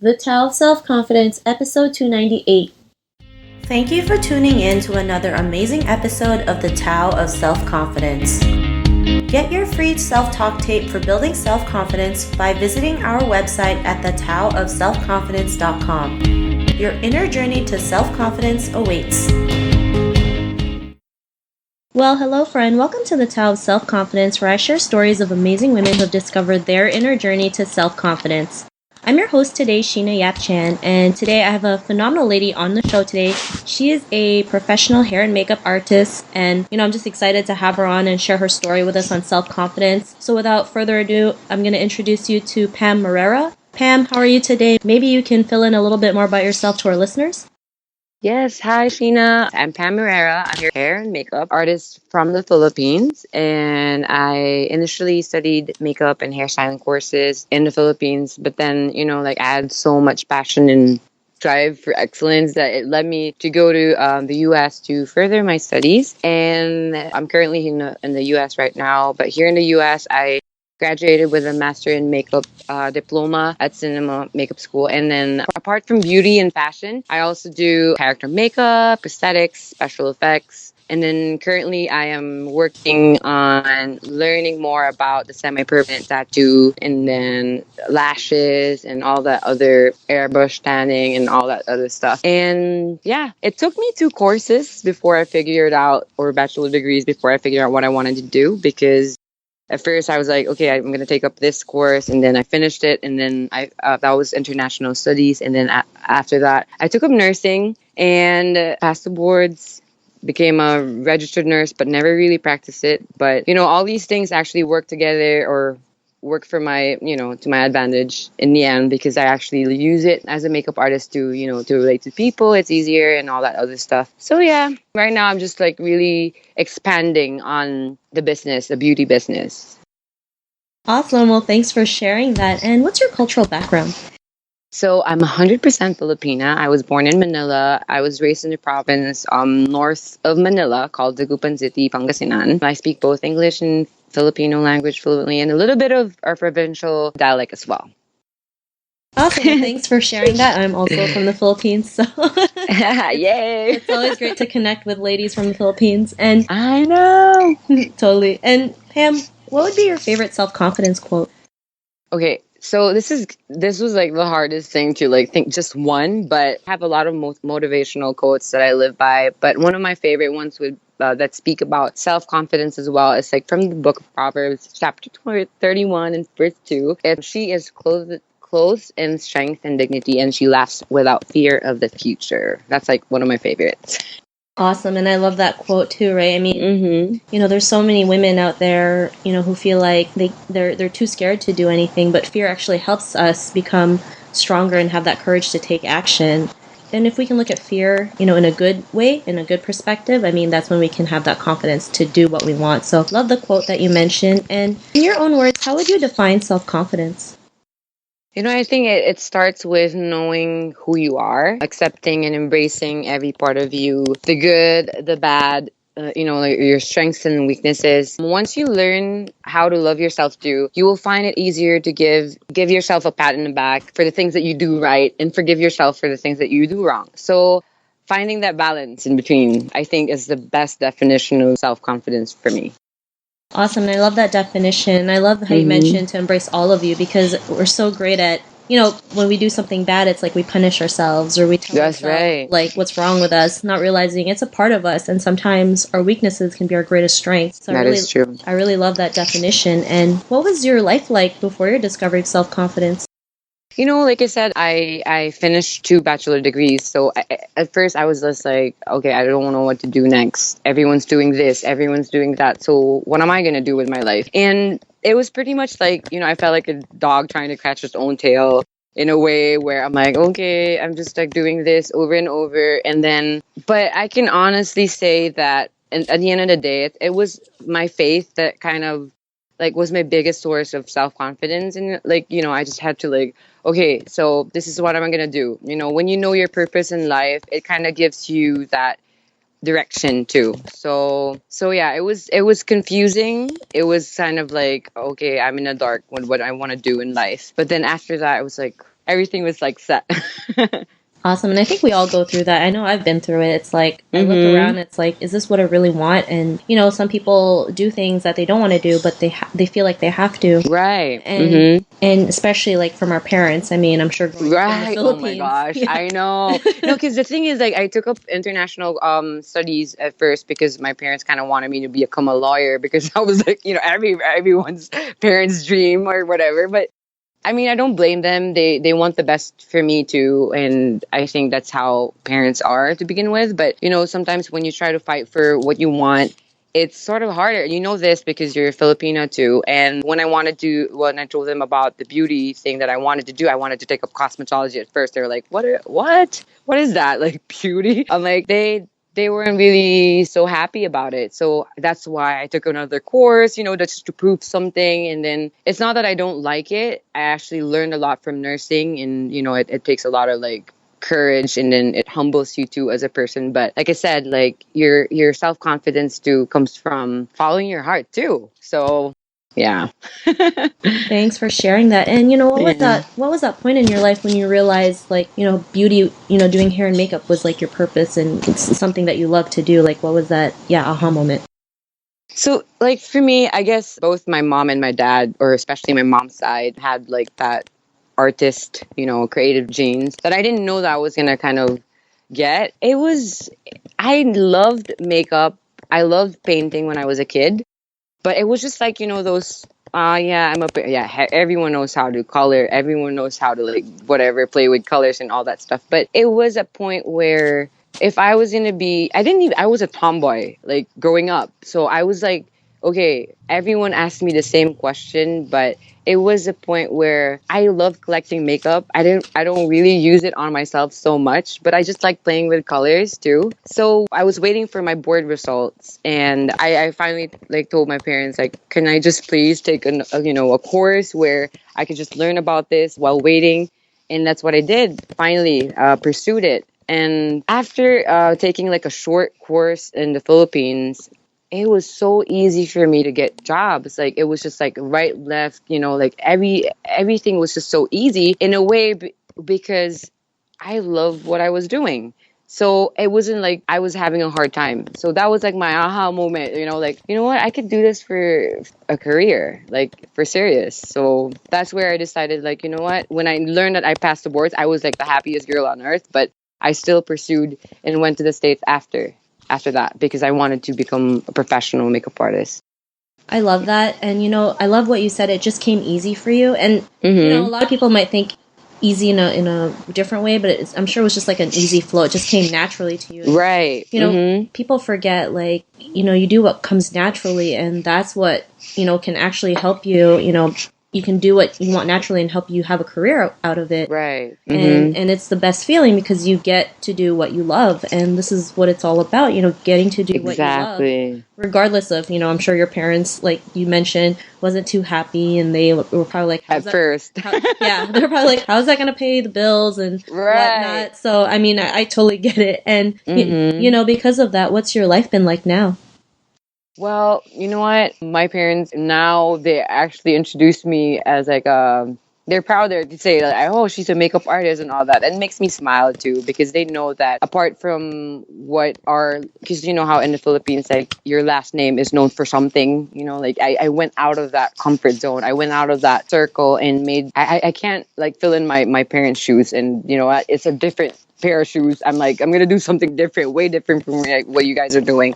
The Tao of Self-Confidence, episode 298. Thank you for tuning in to another amazing episode of The Tao of Self-Confidence. Get your free self-talk tape for building self-confidence by visiting our website at thetaoofselfconfidence.com. Your inner journey to self-confidence awaits. Well, hello friend. Welcome to The Tao of Self-Confidence, where I share stories of amazing women who have discovered their inner journey to self-confidence. I'm your host today, Sheena Yap Chan, and today I have a phenomenal lady on the show today. She is a professional hair and makeup artist, and I'm just excited to have her on and share her story with us on self-confidence. So without further ado, I'm going to introduce you to Pamm Merrera. Pam, how are you today? Maybe you can fill in a little bit more about yourself to our listeners. Yes, hi Sheena. I'm Pamm Merrera. I'm a hair and makeup artist from the Philippines, and I initially studied makeup and hairstyling courses in the Philippines, but then, I had so much passion and drive for excellence that it led me to go to the US to further my studies. And I'm currently in the US right now, but here in the US, I graduated with a master in makeup diploma at Cinema Makeup School. And then apart from beauty and fashion, I also do character makeup, aesthetics, special effects. And then currently I am working on learning more about the semi-permanent tattoo and then lashes and all that other airbrush tanning and all that other stuff. And yeah, it took me 2 courses before I figured out, or bachelor degrees before I figured out what I wanted to do, because at first I was like, okay, I'm going to take up this course, and then I finished it, and then that was international studies, and then after that I took up nursing and passed the boards, became a registered nurse, but never really practiced it. But all these things actually work together, or work for my, to my advantage in the end, because I actually use it as a makeup artist to, to relate to people. It's easier and all that other stuff. So yeah, right now I'm just like really expanding on the business, the beauty business. Awesome. Well, thanks for sharing that. And what's your cultural background? So I'm 100% Filipina. I was born in Manila. I was raised in the province north of Manila called Dagupan City, Pangasinan. I speak both English and Filipino language fluently, and a little bit of our provincial dialect as well. Awesome. Well, thanks for sharing that. I'm also from the Philippines, so Yay! it's always great to connect with ladies from the Philippines. And I know. totally. And Pam, what would be your favorite self-confidence quote? Okay, so this was like the hardest thing to like think just one, but I have a lot of motivational quotes that I live by. But one of my favorite ones would that speak about self confidence as well. It's like from the book of Proverbs, chapter 31 and verse 2. She is clothed in strength and dignity, and she laughs without fear of the future. That's like one of my favorites. Awesome. And I love that quote too, right? I mean, there's so many women out there, who feel like they're too scared to do anything, but fear actually helps us become stronger and have that courage to take action. And if we can look at fear, in a good way, in a good perspective, I mean, that's when we can have that confidence to do what we want. So love the quote that you mentioned. And in your own words, how would you define self-confidence? I think it starts with knowing who you are, accepting and embracing every part of you, the good, the bad, like your strengths and weaknesses. Once you learn how to love yourself too, you will find it easier to give yourself a pat in the back for the things that you do right, and forgive yourself for the things that you do wrong. So finding that balance in between, I think, is the best definition of self-confidence for me. Awesome. And I love that definition. I love how you mentioned to embrace all of you, because we're so great at, when we do something bad, it's like we punish ourselves, or we tell That's ourselves right. like what's wrong with us, not realizing it's a part of us. And sometimes our weaknesses can be our greatest strengths. So That is true. I really love that definition. And what was your life like before you discovered self-confidence? Like I said, I finished 2 bachelor degrees. So at first I was just like, okay, I don't know what to do next. Everyone's doing this, everyone's doing that. So what am I going to do with my life? And it was pretty much like, I felt like a dog trying to catch its own tail, in a way where I'm like, okay, I'm just like doing this over and over. And then, but I can honestly say that at the end of the day, it was my faith that kind of like was my biggest source of self-confidence. And like, I just had to like, okay, so this is what I'm gonna do. When you know your purpose in life, it kind of gives you that direction too. So yeah, it was confusing. It was kind of like, okay, I'm in the dark with what I want to do in life. But then after that, I was like, everything was like set. Awesome. And I think we all go through that. I know I've been through it. It's like I look around, it's like, is this what I really want? And some people do things that they don't want to do, but they feel like they have to. Right. And especially like from our parents. I mean, I'm sure growing up in the Right. Oh my Philippines. gosh. Yeah. I know. No, because the thing is, like, I took up international studies at first because my parents kind of wanted me to become a lawyer because I was like, everyone's parents' dream or whatever. But I mean, I don't blame them. They want the best for me too, and I think that's how parents are to begin with. But sometimes when you try to fight for what you want, it's sort of harder. You know this because you're Filipino too. And when I told them about the beauty thing that I wanted to do, I wanted to take up cosmetology at first. They were like, What is that? Like beauty?" I'm like, they weren't really so happy about it. So that's why I took another course, just to prove something. And then it's not that I don't like it. I actually learned a lot from nursing, and it takes a lot of like courage, and then it humbles you too as a person. But like I said, like your self-confidence too comes from following your heart too. So yeah. Thanks for sharing that. And what was that point in your life when you realized like, beauty, doing hair and makeup was like your purpose and it's something that you love to do? Like what was that aha moment? So, like, for me, I guess both my mom and my dad, or especially my mom's side, had like that artist, creative genes that I didn't know that I was going to kind of get. I loved makeup. I loved painting when I was a kid, but it was just like, those, everyone knows how to color. Everyone knows how to like, whatever, play with colors and all that stuff. But it was a point where if I was going to be, I was a tomboy, like growing up. So I was like, okay, everyone asked me the same question, but it was a point where I love collecting makeup. I don't really use it on myself so much, but I just like playing with colors too. So I was waiting for my board results, and I finally like told my parents, like, can I just please take a course where I could just learn about this while waiting? And that's what I did. Finally, pursued it. And after taking like a short course in the Philippines, it was so easy for me to get jobs. Like it was just like right, left, like everything was just so easy in a way because I loved what I was doing. So it wasn't like I was having a hard time. So that was like my aha moment, like, what, I could do this for a career, like for serious. So that's where I decided, like, what, when I learned that I passed the boards, I was like the happiest girl on earth, but I still pursued and went to the States after that because I wanted to become a professional makeup artist. I love that. And, I love what you said. It just came easy for you. And, a lot of people might think easy in a different way, but I'm sure it was just like an easy flow. It just came naturally to you. Right. People forget, like, you do what comes naturally, and that's what, can actually help you, you can do what you want naturally and help you have a career out of it. Right. And it's the best feeling because you get to do what you love. And this is what it's all about, getting to do what you love. Regardless of, I'm sure your parents, like you mentioned, wasn't too happy, and they were probably like, at first. they're probably like, how's that going to pay the bills and whatnot? So, I mean, I totally get it. And, because of that, what's your life been like now? Well, you know what? My parents now, they actually introduced me as like they're proud there to say like, oh, she's a makeup artist and all that. And it makes me smile too because they know that apart from because you know how in the Philippines, like your last name is known for something, like I went out of that comfort zone. I went out of that circle and I can't like fill in my parents' shoes, and it's a different pair of shoes. I'm like, I'm going to do something different, way different from like, what you guys are doing.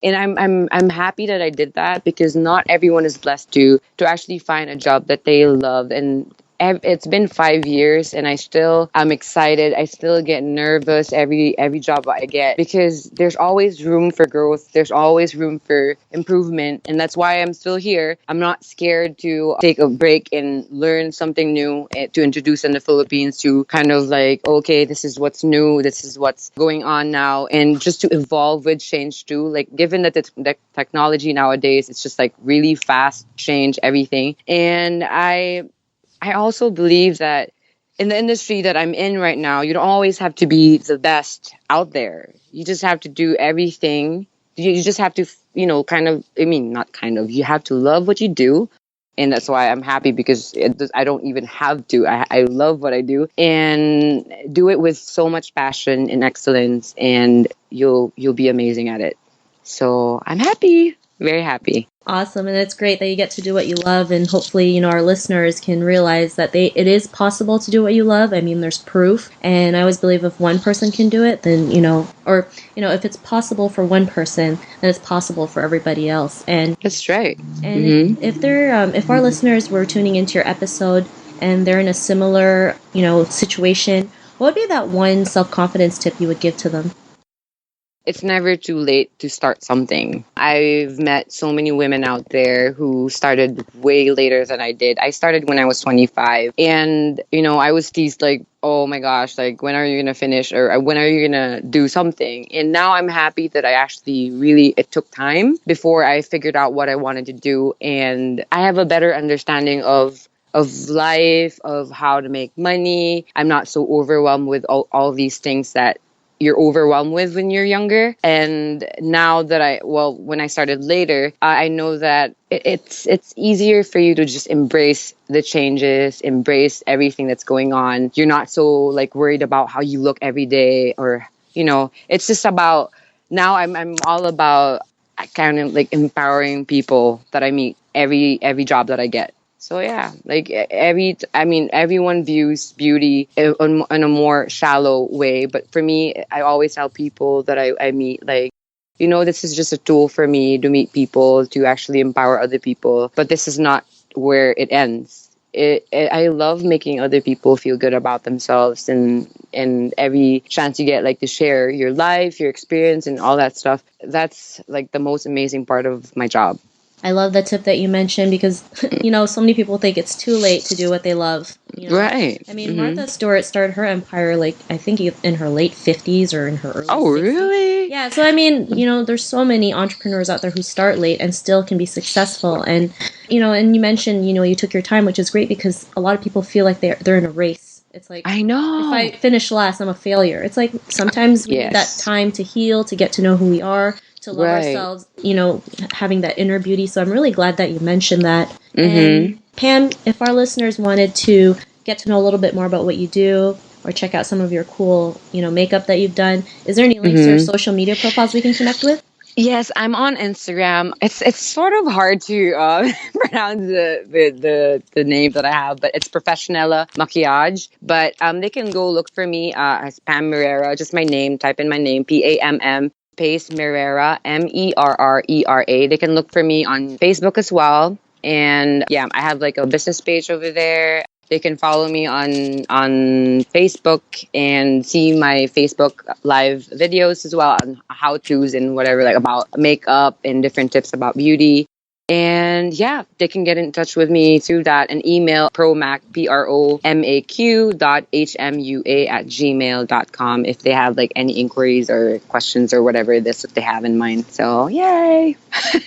And I'm happy that I did that because not everyone is blessed to actually find a job that they love. And it's been 5 years and I'm excited. I still get nervous every job I get because there's always room for growth. There's always room for improvement. And that's why I'm still here. I'm not scared to take a break and learn something new to introduce in the Philippines, to kind of like, okay, this is what's new. This is what's going on now. And just to evolve with change too. Like given that the technology nowadays, it's just like really fast change everything. And I also believe that in the industry that I'm in right now, you don't always have to be the best out there. You just have to do everything. You just have to, you have to love what you do And that's why I'm happy, because I don't even have to. I love what I do, and do it with so much passion and excellence, and you'll be amazing at it. So I'm happy, very happy. Awesome. And it's great that you get to do what you love, and hopefully, our listeners can realize that it is possible to do what you love. I mean, there's proof, and I always believe if one person can do it, then, if it's possible for one person, then it's possible for everybody else. And that's right. And if our listeners were tuning into your episode and they're in a similar, situation, what would be that one self-confidence tip you would give to them? It's never too late to start something. I've met so many women out there who started way later than I did. I started when I was 25, and, I was teased like, oh my gosh, like, when are you going to finish, or when are you going to do something? And now I'm happy that I actually it took time before I figured out what I wanted to do. And I have a better understanding of life, of how to make money. I'm not so overwhelmed with all these things that you're overwhelmed with when you're younger. And now that when I started later, I know that it's easier for you to just embrace the changes, embrace everything that's going on. You're not so like worried about how you look every day, or, it's just about, now I'm all about kind of like empowering people that I meet every job that I get. So yeah, like everyone views beauty in a more shallow way. But for me, I always tell people that I meet, like, this is just a tool for me to meet people, to actually empower other people. But this is not where it ends. I love making other people feel good about themselves, and every chance you get, like, to share your life, your experience, and all that stuff. That's like the most amazing part of my job. I love the tip that you mentioned, because, so many people think it's too late to do what they love. Right. I mean, Martha Stewart started her empire, like, I think in her late 50s or in her early 60s. Oh, really? Yeah, so I mean, there's so many entrepreneurs out there who start late and still can be successful. And, and you mentioned, you took your time, which is great, because a lot of people feel like they're in a race. It's like, I know, if I finish last, I'm a failure. It's like sometimes we need that time to heal, to get to know who we are, to love ourselves, having that inner beauty. So I'm really glad that you mentioned that. And Pam, if our listeners wanted to get to know a little bit more about what you do, or check out some of your cool, makeup that you've done, is there any links or social media profiles we can connect with? Yes, I'm on Instagram. It's sort of hard to pronounce the name that I have, but it's Professional Maquillage. But they can go look for me as Pamm Merrera. Just my name. Type in my name, Pamm space Merrera, Merrera. They can look for me on Facebook as well. And yeah, I have like a business page over there. They can follow me on Facebook and see my Facebook live videos as well, on how-tos and whatever, like about makeup and different tips about beauty. And yeah, they can get in touch with me through that, and email promac, promaq.hmua@gmail.com if they have like any inquiries or questions or whatever it is that they have in mind. So yay!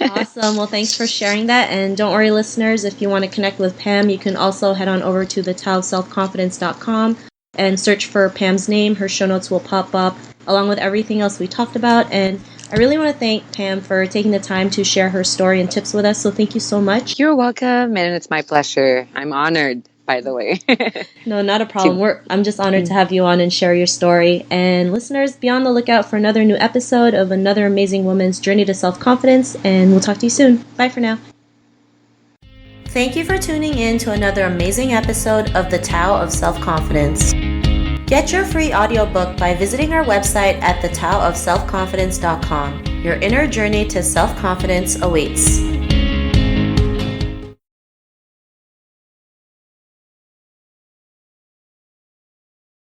Awesome. Well, thanks for sharing that. And don't worry, listeners, if you want to connect with Pam, you can also head on over to thetowofselfconfidence.com and search for Pam's name. Her show notes will pop up along with everything else we talked about. And I really want to thank Pam for taking the time to share her story and tips with us. So thank you so much. You're welcome, and it's my pleasure. I'm honored, by the way. No, not a problem. I'm just honored to have you on and share your story. And listeners, be on the lookout for another new episode of another amazing woman's journey to self-confidence. And we'll talk to you soon. Bye for now. Thank you for tuning in to another amazing episode of The Tao of Self-Confidence. Get your free audiobook by visiting our website at thetowofselfconfidence.com. Your inner journey to self-confidence awaits.